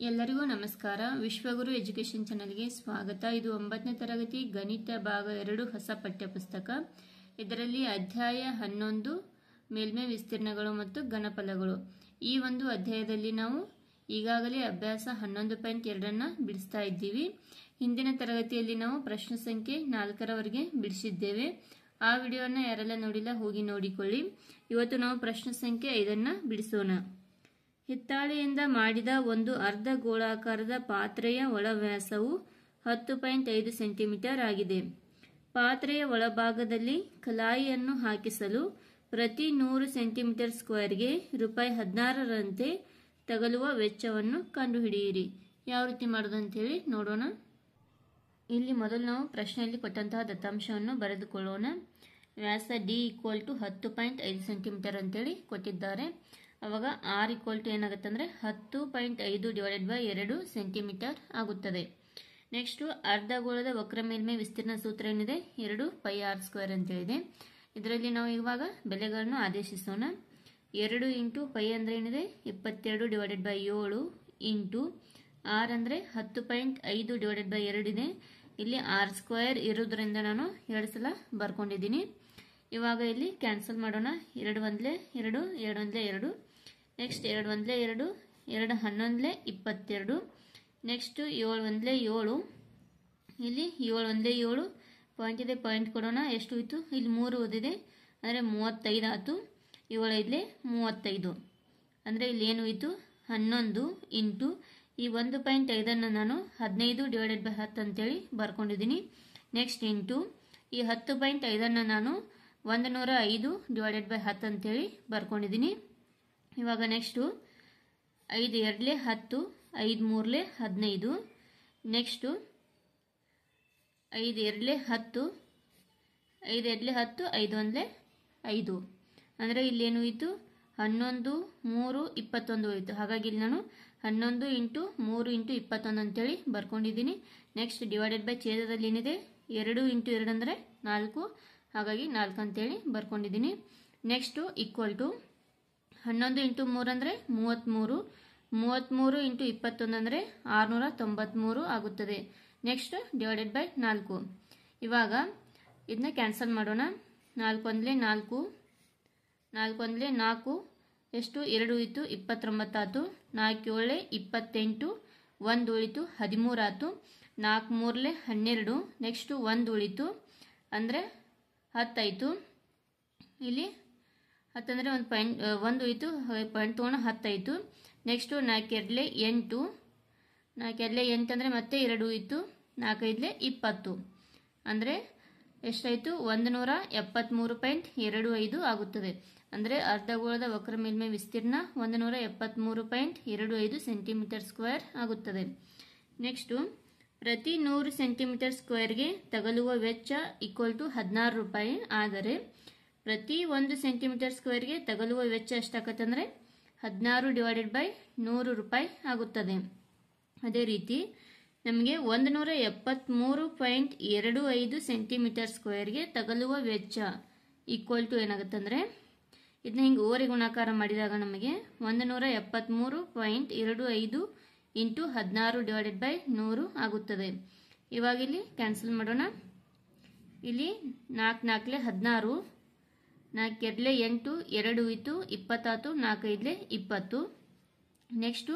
ಎಲ್ಲರಿಗೂ ನಮಸ್ಕಾರ. ವಿಶ್ವಗುರು ಎಜುಕೇಶನ್ ಚಾನೆಲ್ಗೆ ಸ್ವಾಗತ. ಇದು 9ನೇ ತರಗತಿ ಗಣಿತ ಭಾಗ 2 ಹೊಸ ಪಠ್ಯಪುಸ್ತಕ. ಇದರಲ್ಲಿ ಅಧ್ಯಾಯ 11 ಮೇಲ್ಮೈ ವಿಸ್ತೀರ್ಣಗಳು ಮತ್ತು ಘನಫಲಗಳು. ಈ ಒಂದು ಅಧ್ಯಾಯದಲ್ಲಿ ನಾವು ಈಗಾಗಲೇ ಅಭ್ಯಾಸ 11.2 ಅನ್ನು ಬಿಡಿಸ್ತಾ ಇದ್ದೀವಿ. ಹಿಂದಿನ ತರಗತಿಯಲ್ಲಿ ನಾವು ಪ್ರಶ್ನೆ ಸಂಖ್ಯೆ 4ರವರೆಗೆ ಬಿಡಿಸಿದ್ದೇವೆ. ಆ ವಿಡಿಯೋವನ್ನು ಯಾರೆಲ್ಲ ನೋಡಿಲ್ಲ ಹೋಗಿ ನೋಡಿಕೊಳ್ಳಿ. ಇವತ್ತು ನಾವು ಪ್ರಶ್ನೆ ಸಂಖ್ಯೆ 5ಅನ್ನು ಬಿಡಿಸೋಣ. ಹಿತ್ತಾಳೆಯಿಂದ ಮಾಡಿದ ಒಂದು ಅರ್ಧ ಗೋಳಾಕಾರದ ಪಾತ್ರೆಯ ಒಳವ್ಯಾಸವು 10.5 ಸೆಂಟಿಮೀಟರ್ ಆಗಿದೆ. ಪಾತ್ರೆಯ ಒಳಭಾಗದಲ್ಲಿ ಕಲಾಯಿಯನ್ನು ಹಾಕಿಸಲು ಪ್ರತಿ 100 ಸೆಂಟಿಮೀಟರ್ ಸ್ಕ್ವೇರ್ಗೆ ರೂಪಾಯಿ 16ರಂತೆ ತಗಲುವ ವೆಚ್ಚವನ್ನು ಕಂಡುಹಿಡಿಯಿರಿ. ಯಾವ ರೀತಿ ಮಾಡೋದು ಅಂತ ಹೇಳಿ ನೋಡೋಣ. ಇಲ್ಲಿ ಮೊದಲು ನಾವು ಪ್ರಶ್ನೆಯಲ್ಲಿ ಕೊಟ್ಟಂತಹ ದತ್ತಾಂಶವನ್ನು ಬರೆದುಕೊಳ್ಳೋಣ. ವ್ಯಾಸ ಡಿ = 10.5 ಸೆಂಟಿಮೀಟರ್ ಅಂತೇಳಿ ಕೊಟ್ಟಿದ್ದಾರೆ. ಅವಾಗ ಆರ್ ಏನಾಗುತ್ತೆ ಅಂದರೆ 10.5 / 2 ಸೆಂಟಿಮೀಟರ್ ಆಗುತ್ತದೆ. ನೆಕ್ಸ್ಟ್ ಅರ್ಧಗೋಳದ ವಕ್ರ ಮೇಲ್ಮೈ ವಿಸ್ತೀರ್ಣ ಸೂತ್ರ ಏನಿದೆ 2πr² ಅಂತೇಳಿದೆ. ಇದರಲ್ಲಿ ನಾವು ಇವಾಗ ಬೆಲೆಗಳನ್ನು ಆದೇಶಿಸೋಣ. 2 × π ಅಂದರೆ ಏನಿದೆ 22 / 7 ಇಂಟು ಆರ್ ಅಂದರೆ 10.5 / 2 ಇದೆ. ಇಲ್ಲಿ r² ಇರೋದ್ರಿಂದ ನಾನು 2 ಸಲ ಬರ್ಕೊಂಡಿದ್ದೀನಿ. ಇವಾಗ ಇಲ್ಲಿ ಕ್ಯಾನ್ಸಲ್ ಮಾಡೋಣ. 2 × 1 = 2, 2 × 2. ನೆಕ್ಸ್ಟ್ 2 × 1 = 2, 2 × 11 = 22. ನೆಕ್ಸ್ಟ್ 7 × 1 = 7. ಇಲ್ಲಿ 7 × 1 = 7. ಪಾಯಿಂಟ್ ಇದೆ, ಪಾಯಿಂಟ್ ಕೊಡೋಣ. ಎಷ್ಟು ಹೋಯ್ತು? ಇಲ್ಲಿ 3 ಓದಿದೆ ಅಂದರೆ 35 ಆಯಿತು. 7 × 5 = 35 ಅಂದರೆ ಇಲ್ಲಿ ಏನು ಹೋಯ್ತು 11 ಇಂಟು ಈ 1.5 ನಾನು 15 / 10 ಅಂತೇಳಿ ಬರ್ಕೊಂಡಿದ್ದೀನಿ. ನೆಕ್ಸ್ಟ್ ಇಂಟು ಈ 10.5 ನಾನು 105 / 10 ಅಂತೇಳಿ ಬರ್ಕೊಂಡಿದ್ದೀನಿ. ಇವಾಗ ನೆಕ್ಸ್ಟು 5 × 2 = 10, 5 × 3 = 15. ನೆಕ್ಸ್ಟು 5 × 2 = 10, 5 × 2 = 10, 5 × 1 = 5 ಅಂದರೆ ಇಲ್ಲಿ ಏನು ಹೋಯಿತು 11, 3, 21 ಹೋಯಿತು. ಹಾಗಾಗಿ ಇಲ್ಲಿ ನಾನು 11 × 3 × 21 ಅಂತೇಳಿ ಬರ್ಕೊಂಡಿದ್ದೀನಿ. ನೆಕ್ಸ್ಟ್ ಡಿವೈಡೆಡ್ ಬೈ ಛೇದದಲ್ಲಿ ಏನಿದೆ 2 × 2 ಅಂದರೆ 4, ಹಾಗಾಗಿ 4 ಅಂತೇಳಿ ಬರ್ಕೊಂಡಿದ್ದೀನಿ. ನೆಕ್ಸ್ಟು ಈಕ್ವಲ್ ಟು 11 × 3 ಅಂದರೆ 33, 33 × 21 ಅಂದರೆ 693 ಆಗುತ್ತದೆ. Next divided by 4. ಇವಾಗ ಇದನ್ನ ಕ್ಯಾನ್ಸಲ್ ಮಾಡೋಣ. 4 × 1 = 4, 4 × 1 = 4, ಎಷ್ಟು 2 ಹೋಯಿತು 29 ಆಯಿತು. 4 × 7 = 28, 1 ಉಳಿತು 13 ಆಯಿತು. 4 × 3 = 12. ನೆಕ್ಸ್ಟು 1 ಉಳಿತು ಅಂದರೆ 10 ಆಯಿತು. ಇಲ್ಲಿ 10 ಅಂದರೆ ಒಂದು ಪಾಯಿಂಟ್ 1 ಹೋಯಿತು, ಪಾಯಿಂಟ್ ತೊಗೊಂಡು 10 ಆಯಿತು. ನೆಕ್ಸ್ಟು 4 × 2 = 8, 4 × 2 = 8 ಅಂದರೆ ಮತ್ತೆ 2 ಹೋಯಿತು. 4 × 5 = 20 ಅಂದರೆ ಎಷ್ಟಾಯಿತು 173.25 ಆಗುತ್ತದೆ. ಅಂದರೆ ಅರ್ಧಗೋಳದ ವಕ್ರ ಮೇಲ್ಮೈ ವಿಸ್ತೀರ್ಣ 173.25 ಸೆಂಟಿಮೀಟರ್ ಸ್ಕ್ವೇರ್ ಆಗುತ್ತದೆ. ನೆಕ್ಸ್ಟು ಪ್ರತಿ 100 ಸೆಂಟಿಮೀಟರ್ ಸ್ಕ್ವೇರ್ಗೆ ತಗಲುವ ವೆಚ್ಚ = 16 ರೂಪಾಯಿ. ಆದರೆ ಪ್ರತಿ 1 ಸೆಂಟಿಮೀಟರ್ ಸ್ಕ್ವೇರ್ಗೆ ತಗಲುವ ವೆಚ್ಚ ಎಷ್ಟಾಗತ್ತೆ ಅಂದರೆ 16 / 100 ರೂಪಾಯಿ ಆಗುತ್ತದೆ. ಅದೇ ರೀತಿ ನಮಗೆ 173.25 ಸೆಂಟಿಮೀಟರ್ ಸ್ಕ್ವೇರ್ಗೆ ತಗಲುವ ವೆಚ್ಚ ಏನಾಗುತ್ತೆ ಅಂದರೆ ಇದನ್ನ ಹಿಂಗೆ ಓರೆ ಗುಣಾಕಾರ ಮಾಡಿದಾಗ ನಮಗೆ 173.25 × 16 / 100 ಆಗುತ್ತದೆ. ಇವಾಗ ಇಲ್ಲಿ ಕ್ಯಾನ್ಸಲ್ ಮಾಡೋಣ. ಇಲ್ಲಿ 4 × 4 = 16, 4 × 2 = 8, 2 ಹೋಯಿತು 20 ಆಯಿತು. 4 × 5 = 20. ನೆಕ್ಸ್ಟು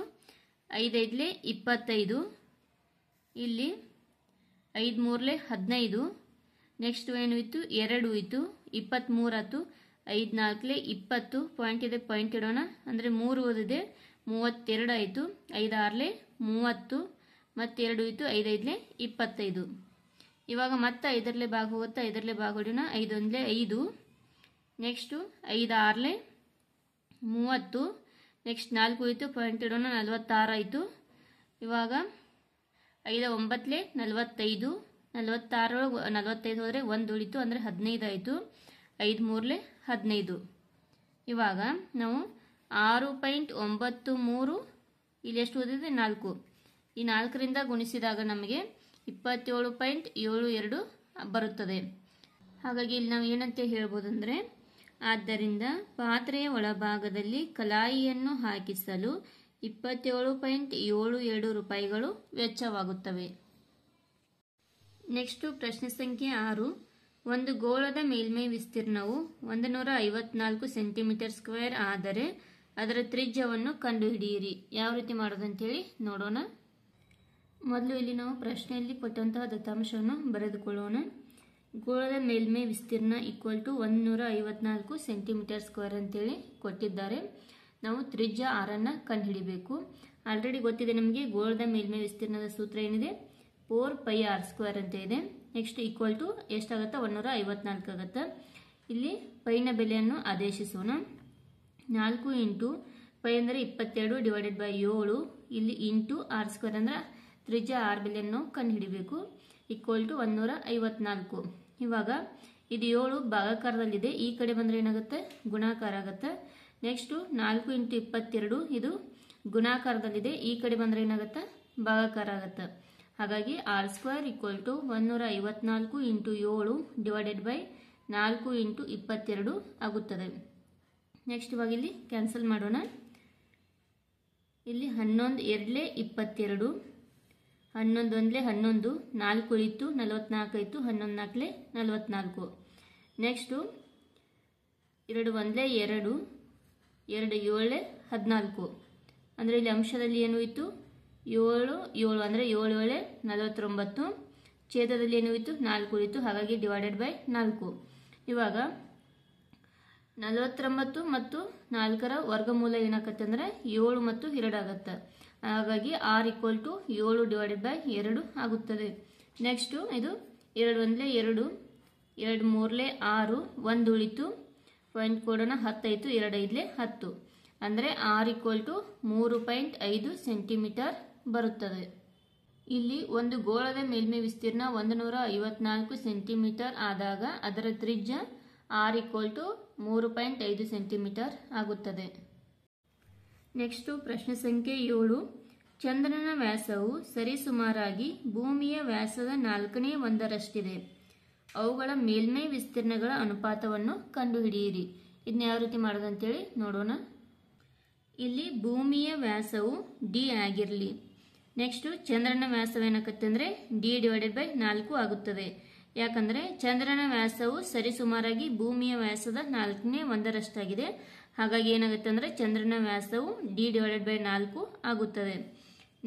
5 × 5 = 25. ಇಲ್ಲಿ 5 × 3 = 15. ನೆಕ್ಸ್ಟು ಏನು ಹೋಯಿತು 2 ಹೋಯಿತು 23 ಆಯಿತು. 5 × 4 = 20. ಪಾಯಿಂಟ್ ಇದೆ, ಪಾಯಿಂಟ್ ಇಡೋಣ. ಅಂದರೆ 3 ಓದಿದೆ 32 ಆಯಿತು. 5 × 6 = 30 ಮತ್ತು 2 ಹೋಯಿತು. 5 × 5 = 25. ಇವಾಗ ಮತ್ತೆ 5ರಲ್ಲೇ ಭಾಗ ಹೋಗುತ್ತೆ, 5ರಲ್ಲೇ ಭಾಗ ಹೊಡಿಯೋಣ. 5 × 1 = 5. ನೆಕ್ಸ್ಟು 5 × 6 = 30. ನೆಕ್ಸ್ಟ್ 4 ಹೋಯಿತು, ಪಾಯಿಂಟ್ ಇಡೋಣ. 46 ಆಯಿತು. ಇವಾಗ 5 × 9 = 45. 46 45 ಹೋದರೆ 1 ಉಳಿತು ಅಂದರೆ 15 ಆಯಿತು. 5 × 3 = 15. ಇವಾಗ ನಾವು 6.93 ಇಲ್ಲಿ ಎಷ್ಟು ಓದಿದೆ 4. ಈ 4ರಿಂದ ಗುಣಿಸಿದಾಗ ನಮಗೆ 27.72 ಬರುತ್ತದೆ. ಹಾಗಾಗಿ ಇಲ್ಲಿ ನಾವು ಏನಂತ ಹೇಳ್ಬೋದು ಅಂದರೆ ಆದ್ದರಿಂದ ಪಾತ್ರೆಯ ಒಳಭಾಗದಲ್ಲಿ ಕಲಾಯಿಯನ್ನು ಹಾಕಿಸಲು 27.72 ರೂಪಾಯಿಗಳು ವೆಚ್ಚವಾಗುತ್ತವೆ. ನೆಕ್ಸ್ಟು ಪ್ರಶ್ನೆ ಸಂಖ್ಯೆ 6. ಒಂದು ಗೋಳದ ಮೇಲ್ಮೈ ವಿಸ್ತೀರ್ಣವು 154 ಸೆಂಟಿಮೀಟರ್ ಸ್ಕ್ವೇರ್ ಆದರೆ ಅದರ ತ್ರಿಜ್ಯವನ್ನು ಕಂಡುಹಿಡಿಯಿರಿ. ಯಾವ ರೀತಿ ಮಾಡೋದಂತೇಳಿ ನೋಡೋಣ. ಮೊದಲು ಇಲ್ಲಿ ನಾವು ಪ್ರಶ್ನೆಯಲ್ಲಿ ಕೊಟ್ಟಂತಹ ದತ್ತಾಂಶವನ್ನು ಬರೆದುಕೊಳ್ಳೋಣ. ಗೋಳದ ಮೇಲ್ಮೈ ವಿಸ್ತೀರ್ಣ = 154 ಸೆಂಟಿಮೀಟರ್ ಸ್ಕ್ವೇರ್ ಅಂತೇಳಿ ಕೊಟ್ಟಿದ್ದಾರೆ. ನಾವು ತ್ರಿಜ್ಯ 6 ಕಂಡುಹಿಡಿಬೇಕು. ಆಲ್ರೆಡಿ ಗೊತ್ತಿದೆ ನಮಗೆ ಗೋಳದ ಮೇಲ್ಮೈ ವಿಸ್ತೀರ್ಣದ ಸೂತ್ರ ಏನಿದೆ, 4πr² ಅಂತ ಇದೆ. ನೆಕ್ಸ್ಟ್ = ಎಷ್ಟಾಗುತ್ತೆ, 154 ಆಗುತ್ತೆ. ಇಲ್ಲಿ ಪೈನ ಬೆಲೆಯನ್ನು ಆದೇಶಿಸೋಣ. 4 × π ಅಂದರೆ 22 / 7, ಇಲ್ಲಿ ಇಂಟು r² ಅಂದ್ರೆ ತ್ರಿಜ್ಯ 6 ಬೆಲೆಯನ್ನು ಕಂಡುಹಿಡಿಬೇಕು, = 154. ಇವಾಗ ಇದು 7 ಭಾಗಾಕಾರದಲ್ಲಿದೆ, ಈ ಕಡೆ ಬಂದರೆ ಏನಾಗುತ್ತೆ, ಗುಣಾಕಾರ ಆಗುತ್ತೆ. ನೆಕ್ಸ್ಟು 4 × 22 ಇದು ಗುಣಾಕಾರದಲ್ಲಿದೆ, ಈ ಕಡೆ ಬಂದರೆ ಏನಾಗುತ್ತೆ, ಭಾಗಾಕಾರ ಆಗುತ್ತೆ. ಹಾಗಾಗಿ r² = 154 × 7 / 4 × 22 ಆಗುತ್ತದೆ. ನೆಕ್ಸ್ಟ್ ಇವಾಗ ಇಲ್ಲಿ ಕ್ಯಾನ್ಸಲ್ ಮಾಡೋಣ. ಇಲ್ಲಿ 11 2 22, 11 1 11, 4 ಉಳಿತು, 44 ಆಯಿತು, 11 4 44. ನೆಕ್ಸ್ಟು 2 1 2, 2 7 14. ಅಂದರೆ ಇಲ್ಲಿ ಅಂಶದಲ್ಲಿ ಏನು ಇತ್ತು, 7 7 ಅಂದರೆ 7 7 49. ಛೇದದಲ್ಲಿ ಏನು ಇತ್ತು, 4 ಉಳಿತು, ಹಾಗಾಗಿ /4. ಇವಾಗ 49 ಮತ್ತು 4ರ ವರ್ಗಮೂಲ ಏನಾಗುತ್ತೆ ಅಂದರೆ 7 ಮತ್ತು 2 ಆಗುತ್ತೆ. ಹಾಗಾಗಿ r = 7 / 2 ಆಗುತ್ತದೆ. ನೆಕ್ಸ್ಟು ಇದು 2 1 2, 2 3 6, 1 ಉಳಿತು, ಪಾಯಿಂಟ್ ಕೊಡೋಣ, 10 ಆಯಿತು, 2 5 10. ಅಂದರೆ r = 3.5 ಸೆಂಟಿಮೀಟರ್ ಬರುತ್ತದೆ. ಇಲ್ಲಿ ಒಂದು ಗೋಳದ ಮೇಲ್ಮೈ ವಿಸ್ತೀರ್ಣ 154 ಸೆಂಟಿಮೀಟರ್ ಆದಾಗ ಅದರ ತ್ರಿಜ್ಯ r = 3.5 ಸೆಂಟಿಮೀಟರ್ ಆಗುತ್ತದೆ. ನೆಕ್ಸ್ಟು ಪ್ರಶ್ನೆ ಸಂಖ್ಯೆ 7. ಚಂದ್ರನ ವ್ಯಾಸವು ಸರಿಸುಮಾರಾಗಿ ಭೂಮಿಯ ವ್ಯಾಸದ 1/4 ಅವುಗಳ ಮೇಲ್ಮೈ ವಿಸ್ತೀರ್ಣಗಳ ಅನುಪಾತವನ್ನು ಕಂಡುಹಿಡಿಯಿರಿ. ಇದನ್ನ ಯಾವ ರೀತಿ ಮಾಡೋದಂತೇಳಿ ನೋಡೋಣ. ಇಲ್ಲಿ ಭೂಮಿಯ ವ್ಯಾಸವು d ಆಗಿರಲಿ. ನೆಕ್ಸ್ಟು ಚಂದ್ರನ ವ್ಯಾಸವೇನಾಗುತ್ತೆ ಅಂದರೆ d/4 ಆಗುತ್ತದೆ. ಯಾಕಂದರೆ ಚಂದ್ರನ ವ್ಯಾಸವು ಸರಿಸುಮಾರಾಗಿ ಭೂಮಿಯ ವ್ಯಾಸದ 1/4 ಆಗಿದೆ. ಹಾಗಾಗಿ ಏನಾಗುತ್ತೆ ಅಂದರೆ ಚಂದ್ರನ ವ್ಯಾಸವು d/4 ಆಗುತ್ತದೆ.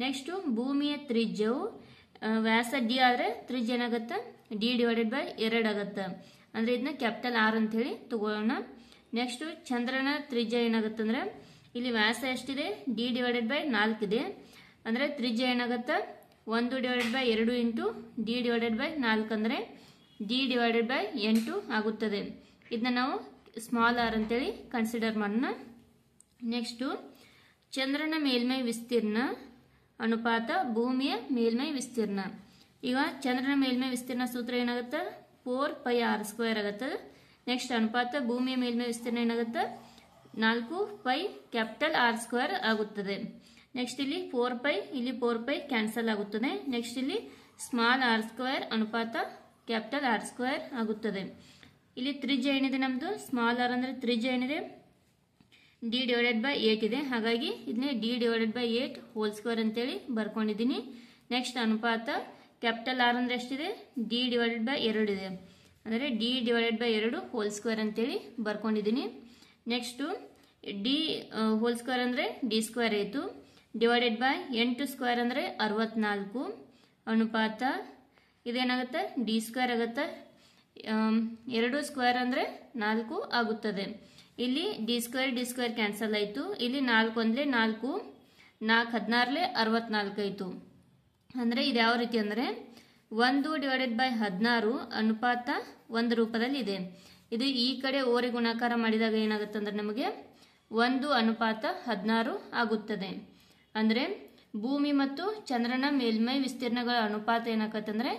ನೆಕ್ಸ್ಟು ಭೂಮಿಯ ತ್ರಿಜ್ಯವು ವ್ಯಾಸ d ಆದರೆ ತ್ರಿಜ್ಯ ಏನಾಗುತ್ತೆ, d/2 ಆಗುತ್ತೆ. ಅಂದರೆ ಇದನ್ನ ಕ್ಯಾಪಿಟಲ್ R ಅಂತೇಳಿ ತಗೊಳ್ಳೋಣ. ನೆಕ್ಸ್ಟು ಚಂದ್ರನ ತ್ರಿಜ್ಯ ಏನಾಗುತ್ತೆ ಅಂದರೆ ಇಲ್ಲಿ ವ್ಯಾಸ ಎಷ್ಟಿದೆ, d/4 ಇದೆ. ಅಂದರೆ ತ್ರಿಜ್ಯ ಏನಾಗುತ್ತೆ, 1/2 × d/4 ಅಂದರೆ d/8 ಆಗುತ್ತದೆ. ಇದನ್ನ ನಾವು ಸ್ಮಾಲ್ r ಅಂತೇಳಿ ಕನ್ಸಿಡರ್ ಮಾಡೋಣ. ನೆಕ್ಸ್ಟು ಚಂದ್ರನ ಮೇಲ್ಮೈ ವಿಸ್ತೀರ್ಣ ಅನುಪಾತ ಭೂಮಿಯ ಮೇಲ್ಮೈ ವಿಸ್ತೀರ್ಣ. ಈಗ ಚಂದ್ರನ ಮೇಲ್ಮೈ ವಿಸ್ತೀರ್ಣ ಸೂತ್ರ ಏನಾಗುತ್ತೆ, 4πr² ಆಗುತ್ತೆ. ನೆಕ್ಸ್ಟ್ ಅನುಪಾತ ಭೂಮಿಯ ಮೇಲ್ಮೈ ವಿಸ್ತೀರ್ಣ ಏನಾಗುತ್ತೆ, 4πR² ಆಗುತ್ತದೆ. ನೆಕ್ಸ್ಟ್ ಇಲ್ಲಿ 4π, ಇಲ್ಲಿ 4π ಕ್ಯಾನ್ಸಲ್ ಆಗುತ್ತದೆ. ನೆಕ್ಸ್ಟ್ ಇಲ್ಲಿ ಸ್ಮಾಲ್ r² ಅನುಪಾತ ಕ್ಯಾಪಿಟಲ್ R² ಆಗುತ್ತದೆ. ಇಲ್ಲಿ ತ್ರಿಜ್ಯ ಏನಿದೆ ನಮ್ಮದು, ಸ್ಮಾಲ್ r ಅಂದರೆ ತ್ರಿಜ್ಯ ಏನಿದೆ, d/8 ಇದೆ. ಹಾಗಾಗಿ ಇದನ್ನೇ d/8² ಅಂತೇಳಿ ಬರ್ಕೊಂಡಿದ್ದೀನಿ. ನೆಕ್ಸ್ಟ್ ಅನುಪಾತ ಕ್ಯಾಪಿಟಲ್ R ಅಂದರೆ ಎಷ್ಟಿದೆ, d/2 ಇದೆ. ಅಂದರೆ d/2² ಅಂತೇಳಿ ಬರ್ಕೊಂಡಿದ್ದೀನಿ. ನೆಕ್ಸ್ಟು d² ಅಂದರೆ d² ಆಯಿತು, /8² ಅಂದರೆ 64. ಅನುಪಾತ ಇದೇನಾಗುತ್ತೆ, d² ಆಗುತ್ತೆ. 2² ಅಂದರೆ 4 ಆಗುತ್ತದೆ. ಇಲ್ಲಿ d² ಕ್ಯಾನ್ಸಲ್ ಆಯಿತು. ಇಲ್ಲಿ 4 1 4, 4 16 64 ಆಯಿತು. ಅಂದರೆ ಇದು ಯಾವ ರೀತಿ ಅಂದರೆ 1/16 ಅನುಪಾತ 1 ರೂಪದಲ್ಲಿ ಇದೆ. ಇದು ಈ ಕಡೆ ಓರೆ ಗುಣಾಕಾರ ಮಾಡಿದಾಗ ಏನಾಗುತ್ತೆ ಅಂದರೆ ನಮಗೆ 1/16 ಆಗುತ್ತದೆ. ಅಂದರೆ ಭೂಮಿ ಮತ್ತು ಚಂದ್ರನ ಮೇಲ್ಮೈ ವಿಸ್ತೀರ್ಣಗಳ ಅನುಪಾತ ಏನಾಗುತ್ತೆ ಅಂದರೆ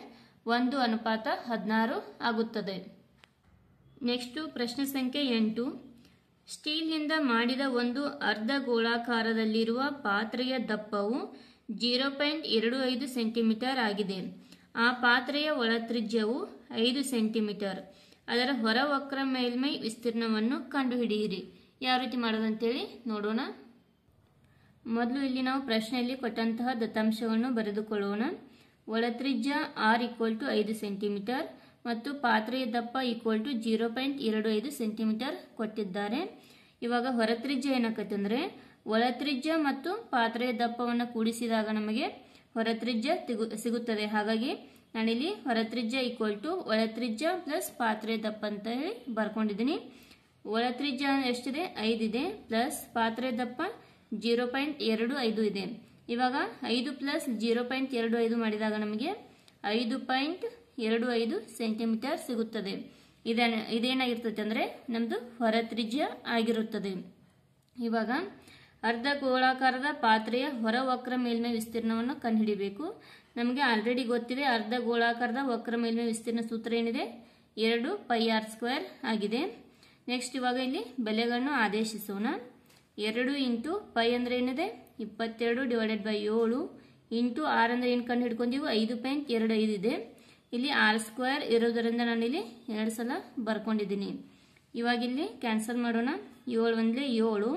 1/16 ಆಗುತ್ತದೆ. ನೆಕ್ಸ್ಟು ಪ್ರಶ್ನೆ ಸಂಖ್ಯೆ 8. ಸ್ಟೀಲ್ನಿಂದ ಮಾಡಿದ ಒಂದು ಅರ್ಧ ಗೋಳಾಕಾರದಲ್ಲಿರುವ ಪಾತ್ರೆಯ ದಪ್ಪವು 0.25 ಸೆಂಟಿಮೀಟರ್ ಆಗಿದೆ. ಆ ಪಾತ್ರೆಯ ಒಳ ತ್ರಿಜ್ಯವು 5 ಸೆಂಟಿಮೀಟರ್. ಅದರ ಹೊರ ವಕ್ರ ಮೇಲ್ಮೈ ವಿಸ್ತೀರ್ಣವನ್ನು ಕಂಡುಹಿಡಿಯಿರಿ. ಯಾವ ರೀತಿ ಮಾಡೋದಂತೇಳಿ ನೋಡೋಣ. ಮೊದಲು ಇಲ್ಲಿ ನಾವು ಪ್ರಶ್ನೆಯಲ್ಲಿ ಕೊಟ್ಟಂತಹ ದತ್ತಾಂಶವನ್ನು ಬರೆದುಕೊಳ್ಳೋಣ. ಒಳತ್ರಿಜ್ಯ ಆರ್ ಈಕ್ವಲ್ ಟು 5 ಸೆಂಟಿಮೀಟರ್ ಮತ್ತು ಪಾತ್ರೆಯ ದಪ್ಪ ಈಕ್ವಲ್ ಟು 0.25 ಸೆಂಟಿಮೀಟರ್ ಕೊಟ್ಟಿದ್ದಾರೆ. ಇವಾಗ ಹೊರತ್ರಿಜ್ಯ ಏನಾಕತ್ತೆ ಅಂದರೆ ಒಳತ್ರಿಜ್ಯ ಮತ್ತು ಪಾತ್ರೆಯ ದಪ್ಪವನ್ನು ಕೂಡಿಸಿದಾಗ ನಮಗೆ ಹೊರತ್ರಿಜ್ಯ ಸಿಗುತ್ತದೆ. ಹಾಗಾಗಿ ನಾನಿಲ್ಲಿ ಹೊರತ್ರಿಜ್ಯ ಈಕ್ವಲ್ ಟು ಒಳತ್ರಿಜ್ಯ ಪ್ಲಸ್ ಪಾತ್ರೆಯ ದಪ್ಪ ಅಂತ ಹೇಳಿ ಬರ್ಕೊಂಡಿದ್ದೀನಿ. ಒಳತ್ರಿಜ್ಯ ಎಷ್ಟಿದೆ 5 ಇದೆ, ಪ್ಲಸ್ ಪಾತ್ರೆಯ ದಪ್ಪ 0.25 ಇದೆ. ಇವಾಗ 5 ಪ್ಲಸ್ 0.25 ಮಾಡಿದಾಗ ನಮಗೆ 5.25 ಸೆಂಟಿಮೀಟರ್ ಸಿಗುತ್ತದೆ. ಇದೇನಾಗಿರ್ತದೆ ಅಂದರೆ ನಮ್ಮದು ಹೊರತ್ರಿಜ್ಯ ಆಗಿರುತ್ತದೆ. ಇವಾಗ ಅರ್ಧ ಗೋಳಾಕಾರದ ಪಾತ್ರೆಯ ಹೊರ ವಕ್ರ ಮೇಲ್ಮೈ ವಿಸ್ತೀರ್ಣವನ್ನು ಕಂಡುಹಿಡಿಯಬೇಕು. ನಮಗೆ ಆಲ್ರೆಡಿ ಗೊತ್ತಿದೆ ಅರ್ಧ ಗೋಳಾಕಾರದ ವಕ್ರ ಮೇಲ್ಮೈ ವಿಸ್ತೀರ್ಣ ಸೂತ್ರ ಏನಿದೆ 2πr² ಆಗಿದೆ. ನೆಕ್ಸ್ಟ್ ಇವಾಗ ಇಲ್ಲಿ ಬೆಲೆಗಳನ್ನು ಆದೇಶಿಸೋಣ. 2 ಇಂಟು ಪೈ ಅಂದರೆ ಏನಿದೆ 22/7 ಇಂಟು ಆರ್ ಅಂದರೆ ಏನು ಕಂಡು ಹಿಡ್ಕೊಂಡೀವಿ 5.25 ಇದೆ. ಇಲ್ಲಿ r² ಇರೋದರಿಂದ ನಾನಿಲ್ಲಿ 2 ಸಲ ಬರ್ಕೊಂಡಿದ್ದೀನಿ. ಇವಾಗ ಇಲ್ಲಿ ಕ್ಯಾನ್ಸಲ್ ಮಾಡೋಣ. 7 1 7.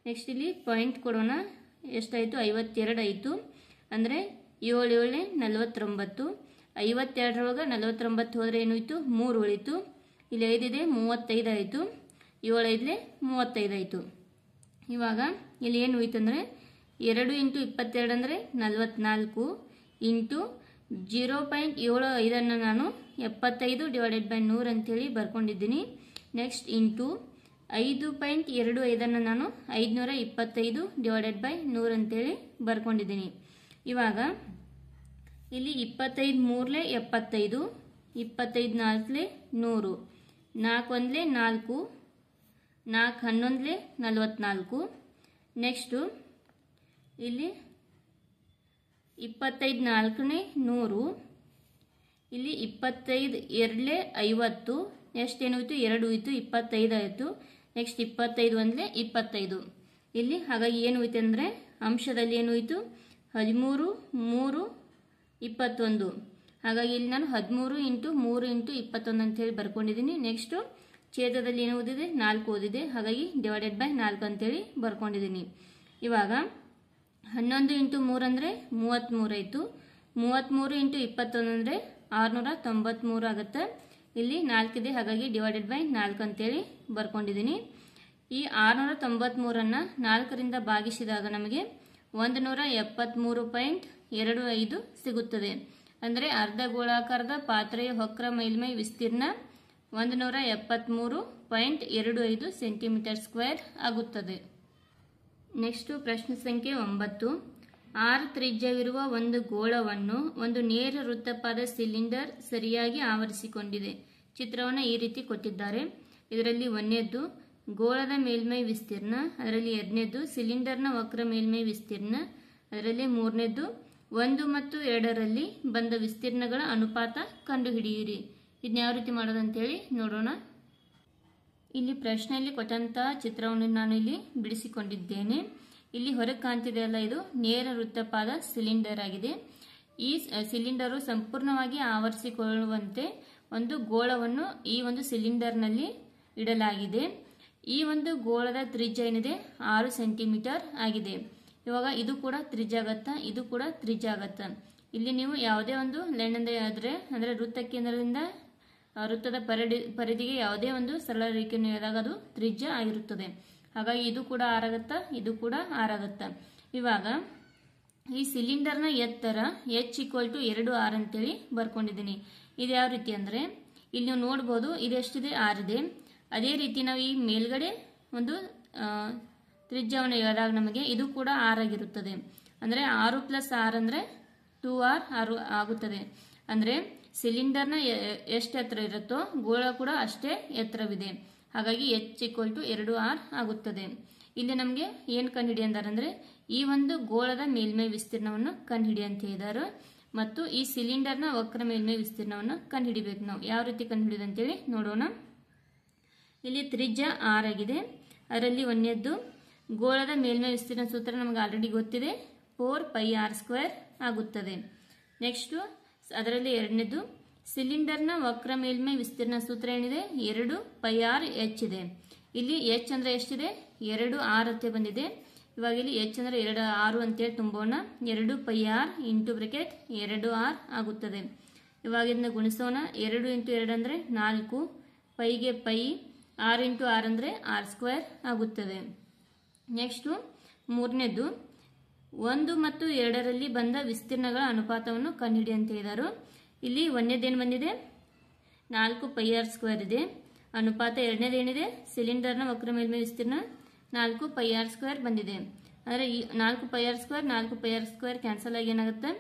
ನೆಕ್ಸ್ಟ್ ಇಲ್ಲಿ ಪಾಯಿಂಟ್ ಕೊಡೋಣ. ಎಷ್ಟಾಯಿತು 52 ಆಯಿತು. ಅಂದರೆ 7 7 49. 52ರೊಳಗೆ 49 ಹೋದರೆ ಏನಾಯಿತು 3 ಉಳಿತು. ಇಲ್ಲಿ 5 ಇದೆ 35 ಆಯಿತು. 7 5 35 ಆಯಿತು. ಇವಾಗ ಇಲ್ಲಿ ಏನು ಉಳಿತು ಅಂದರೆ 2 ಇಂಟು 22 ಅಂದರೆ 44 ಇಂಟು 0.75 ನಾನು 75/100 ಅಂತೇಳಿ ಬರ್ಕೊಂಡಿದ್ದೀನಿ. ನೆಕ್ಸ್ಟ್ ಇಂಟು 5.25 ನಾನು 525/100 ಅಂತೇಳಿ ಬರ್ಕೊಂಡಿದ್ದೀನಿ. ಇವಾಗ ಇಲ್ಲಿ 25 3 75, 25 4 100, 4 1 4, 4 11 44. ನೆಕ್ಸ್ಟು ಇಲ್ಲಿ 25 4 100, ಇಲ್ಲಿ 25 2 50. ಎಷ್ಟೇನೋಯ್ತು 2 ಹೋಯ್ತು 25 ಆಯಿತು. ನೆಕ್ಸ್ಟ್ 25 1 25. ಇಲ್ಲಿ ಹಾಗಾಗಿ ಏನು ಹೋಯ್ತು ಅಂದರೆ ಅಂಶದಲ್ಲಿ ಏನು ಹೋಯ್ತು 13 3 21. ಹಾಗಾಗಿ ಇಲ್ಲಿ ನಾನು 13 ಇಂಟು 3 ಇಂಟು 21 ಅಂತೇಳಿ ಬರ್ಕೊಂಡಿದ್ದೀನಿ. ನೆಕ್ಸ್ಟು ಛೇದದಲ್ಲಿ ಏನು ಓದಿದೆ 4 ಓದಿದೆ. ಹಾಗಾಗಿ /4 ಅಂತೇಳಿ ಬರ್ಕೊಂಡಿದ್ದೀನಿ. ಇವಾಗ 11 ಇಂಟು 3 ಅಂದರೆ 33 ಆಯಿತು. 33 ಇಂಟು 21 ಅಂದರೆ 693 ಆಗುತ್ತೆ. ಇಲ್ಲಿ 4 ಇದೆ ಹಾಗಾಗಿ /4 ಅಂತೇಳಿ ಬರ್ಕೊಂಡಿದ್ದೀನಿ. ಈ 693ಅನ್ನು 4ರಿಂದ ಭಾಗಿಸಿದಾಗ ನಮಗೆ 173.25 ಸಿಗುತ್ತದೆ. ಅಂದರೆ ಅರ್ಧ ಗೋಳಾಕಾರದ ಪಾತ್ರೆಯ ವಕ್ರ ಮೇಲ್ಮೈ ವಿಸ್ತೀರ್ಣ 173.25 ಸೆಂಟಿಮೀಟರ್² ಆಗುತ್ತದೆ. ನೆಕ್ಸ್ಟು ಪ್ರಶ್ನೆ ಸಂಖ್ಯೆ 9. r ತ್ರಿಜ್ಯವಿರುವ ಒಂದು ಗೋಳವನ್ನು ಒಂದು ನೇರ ವೃತ್ತಪಾದ ಸಿಲಿಂಡರ್ ಸರಿಯಾಗಿ ಆವರಿಸಿಕೊಂಡಿದೆ. ಚಿತ್ರವನ್ನು ಈ ರೀತಿ ಕೊಟ್ಟಿದ್ದಾರೆ. ಇದರಲ್ಲಿ 1ನೇದ್ದು ಗೋಳದ ಮೇಲ್ಮೈ ವಿಸ್ತೀರ್ಣ, ಅದರಲ್ಲಿ 2ನೇದ್ದು ಸಿಲಿಂಡರ್ನ ವಕ್ರ ಮೇಲ್ಮೈ ವಿಸ್ತೀರ್ಣ, ಅದರಲ್ಲಿ 3ನೇದ್ದು 1 ಮತ್ತು 2ರಲ್ಲಿ ಬಂದ ವಿಸ್ತೀರ್ಣಗಳ ಅನುಪಾತ ಕಂಡುಹಿಡಿಯಿರಿ. ಇದನ್ನ ಯಾವ ರೀತಿ ಮಾಡೋದಂತೇಳಿ ನೋಡೋಣ. ಇಲ್ಲಿ ಪ್ರಶ್ನೆಯಲ್ಲಿ ಕೊಟ್ಟಂತಹ ಚಿತ್ರವನ್ನು ನಾನು ಇಲ್ಲಿ ಬಿಡಿಸಿಕೊಂಡಿದ್ದೇನೆ. ಇಲ್ಲಿ ಹೊರಗೆ ಕಾಣ್ತಿದೆಯಲ್ಲ ಇದು ನೇರ ವೃತ್ತಪಾದ ಸಿಲಿಂಡರ್ ಆಗಿದೆ. ಈ ಸಿಲಿಂಡರು ಸಂಪೂರ್ಣವಾಗಿ ಆವರಿಸಿಕೊಳ್ಳುವಂತೆ ಒಂದು ಗೋಳವನ್ನು ಈ ಒಂದು ಸಿಲಿಂಡರ್ನಲ್ಲಿ ಇಡಲಾಗಿದೆ. ಈ ಒಂದು ಗೋಳದ ತ್ರಿಜ್ಯ ಏನಿದೆ 6 ಸೆಂಟಿಮೀಟರ್ ಆಗಿದೆ. ಇವಾಗ ಇದು ಕೂಡ ತ್ರಿಜ್ಯ ಆಗತ್ತಾ, ಇದು ಕೂಡ ತ್ರಿಜ್ಯ ಆಗತ್ತಾ. ಇಲ್ಲಿ ನೀವು ಯಾವುದೇ ಒಂದು ಲೈನಿಂದ ಅಂದರೆ ವೃತ್ತ ಕೇಂದ್ರದಿಂದ ವೃತ್ತದ ಪರಿಧಿಗೆ ಯಾವುದೇ ಒಂದು ಸರಳ ರೇಖೆಯನ್ನು ಎಳೆದಾಗ ಅದು ತ್ರಿಜ್ಯ ಆಗಿರುತ್ತದೆ. ಹಾಗಾಗಿ ಇದು ಕೂಡ r ಆಗತ್ತಾ, ಇದು ಕೂಡ r ಆಗತ್ತಾ. ಇವಾಗ ಈ ಸಿಲಿಂಡರ್ನ ಎತ್ತರ h = 2r ಅಂತೇಳಿ ಬರ್ಕೊಂಡಿದ್ದೀನಿ. ಇದು ಯಾವ ರೀತಿ ಅಂದರೆ ಇಲ್ಲಿ ನೀವು ನೋಡ್ಬೋದು ಇದೆಷ್ಟಿದೆ r ಇದೆ. ಅದೇ ರೀತಿ ನಾವು ಈ ಮೇಲ್ಗಡೆ ಒಂದು ತ್ರಿಜ್ಯವನ್ನು ಎಳೆದಾಗ ನಮಗೆ ಇದು ಕೂಡ r ಆಗಿರುತ್ತದೆ. ಅಂದರೆ 6 + r ಅಂದರೆ 2r ಆಗುತ್ತದೆ. ಅಂದರೆ ಸಿಲಿಂಡರ್ನ ಎಷ್ಟು ಎತ್ತರ ಇರುತ್ತೋ ಗೋಳ ಕೂಡ ಅಷ್ಟೇ ಎತ್ತರವಿದೆ. ಹಾಗಾಗಿ h = 2r ಆಗುತ್ತದೆ. ಇಲ್ಲಿ ನಮಗೆ ಏನು ಕಂಡುಹಿಡಿ ಅಂದರೆ ಈ ಒಂದು ಗೋಳದ ಮೇಲ್ಮೈ ವಿಸ್ತೀರ್ಣವನ್ನು ಕಂಡುಹಿಡಿ ಅಂತ ಹೇಳಿದ್ದಾರೆ. ಮತ್ತು ಈ ಸಿಲಿಂಡರ್ನ ವಕ್ರ ಮೇಲ್ಮೈ ವಿಸ್ತೀರ್ಣವನ್ನು ಕಂಡುಹಿಡಿಬೇಕು. ನಾವು ಯಾವ ರೀತಿ ಕಂಡುಹಿಡಿಯೋದು ಅಂತೇಳಿ ನೋಡೋಣ. ಇಲ್ಲಿ ತ್ರಿಜ್ಯ r ಆಗಿದೆ. ಅದರಲ್ಲಿ 1ನೇದ್ದು ಗೋಳದ ಮೇಲ್ಮೈ ವಿಸ್ತೀರ್ಣ ಸೂತ್ರ ನಮಗೆ ಆಲ್ರೆಡಿ ಗೊತ್ತಿದೆ 4πr² ಆಗುತ್ತದೆ. ನೆಕ್ಸ್ಟು ಅದರಲ್ಲಿ 2ನೇದ್ದು ಸಿಲಿಂಡರ್ನ ವಕ್ರ ಮೇಲ್ಮೈ ವಿಸ್ತೀರ್ಣ ಸೂತ್ರ ಏನಿದೆ 2πrh ಇದೆ. ಇಲ್ಲಿ h ಅಂದರೆ ಎಷ್ಟಿದೆ 2r ಅಂತ ಬಂದಿದೆ. ಇವಾಗ ಇಲ್ಲಿ ಎಚ್ ಅಂದರೆ 2 6 ಅಂತೇಳಿ ತುಂಬೋಣ. 2 pi r into bracket 2r ಆಗುತ್ತದೆ. ಇವಾಗ ಇದನ್ನ ಗುಣಿಸೋಣ. 2 ಇಂಟು 2 ಅಂದರೆ 4, ಪೈಗೆ ಪೈ, 6 ಇಂಟು 6 ಅಂದರೆ r² ಆಗುತ್ತದೆ. ನೆಕ್ಸ್ಟು ಮೂರನೇದು, 1 ಮತ್ತು 2ರಲ್ಲಿ ಬಂದ ವಿಸ್ತೀರ್ಣಗಳ ಅನುಪಾತವನ್ನು ಕಂಡುಹಿಡಿ ಅಂತ ಹೇಳಿದರು. ಇಲ್ಲಿ ಒಂದನೇದೇನು ಬಂದಿದೆ, 4 ಪೈ r² ಇದೆ. ಅನುಪಾತ ಎರಡನೇದೇನಿದೆ, ಸಿಲಿಂಡರ್ನ ವಕ್ರ ಮೇಲ್ಮೈ ವಿಸ್ತೀರ್ಣ 4 ಪೈ r² ಬಂದಿದೆ. ಅಂದರೆ ಈ 4 pi r², 4 pi r² cancel ಆಗಿ ಏನಾಗುತ್ತೆ,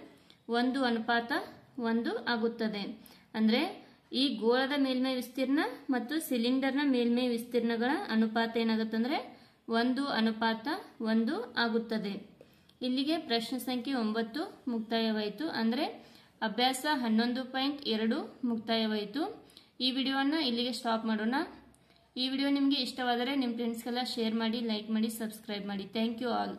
1 ಅನುಪಾತ 1 ಆಗುತ್ತದೆ. ಅಂದರೆ ಈ ಗೋಳದ ಮೇಲ್ಮೈ ವಿಸ್ತೀರ್ಣ ಮತ್ತು ಸಿಲಿಂಡರ್ನ ಮೇಲ್ಮೈ ವಿಸ್ತೀರ್ಣಗಳ ಅನುಪಾತ ಏನಾಗುತ್ತೆ ಅಂದರೆ 1 ಅನುಪಾತ 1 ಆಗುತ್ತದೆ. ಇಲ್ಲಿಗೆ ಪ್ರಶ್ನೆ ಸಂಖ್ಯೆ 9 ಮುಕ್ತಾಯವಾಯಿತು. ಅಂದರೆ ಅಭ್ಯಾಸ 11.2 ಮುಕ್ತಾಯವಾಯಿತು. ಈ ವಿಡಿಯೋವನ್ನು ಇಲ್ಲಿಗೆ ಸ್ಟಾಪ್ ಮಾಡೋಣ. ಈ ವಿಡಿಯೋ ನಿಮಗೆ ಇಷ್ಟವಾದರೆ ನಿಮ್ಮ ಫ್ರೆಂಡ್ಸ್ಗೆಲ್ಲ ಶೇರ್ ಮಾಡಿ, ಲೈಕ್ ಮಾಡಿ, ಸಬ್ಸ್ಕ್ರೈಬ್ ಮಾಡಿ. Thank you all.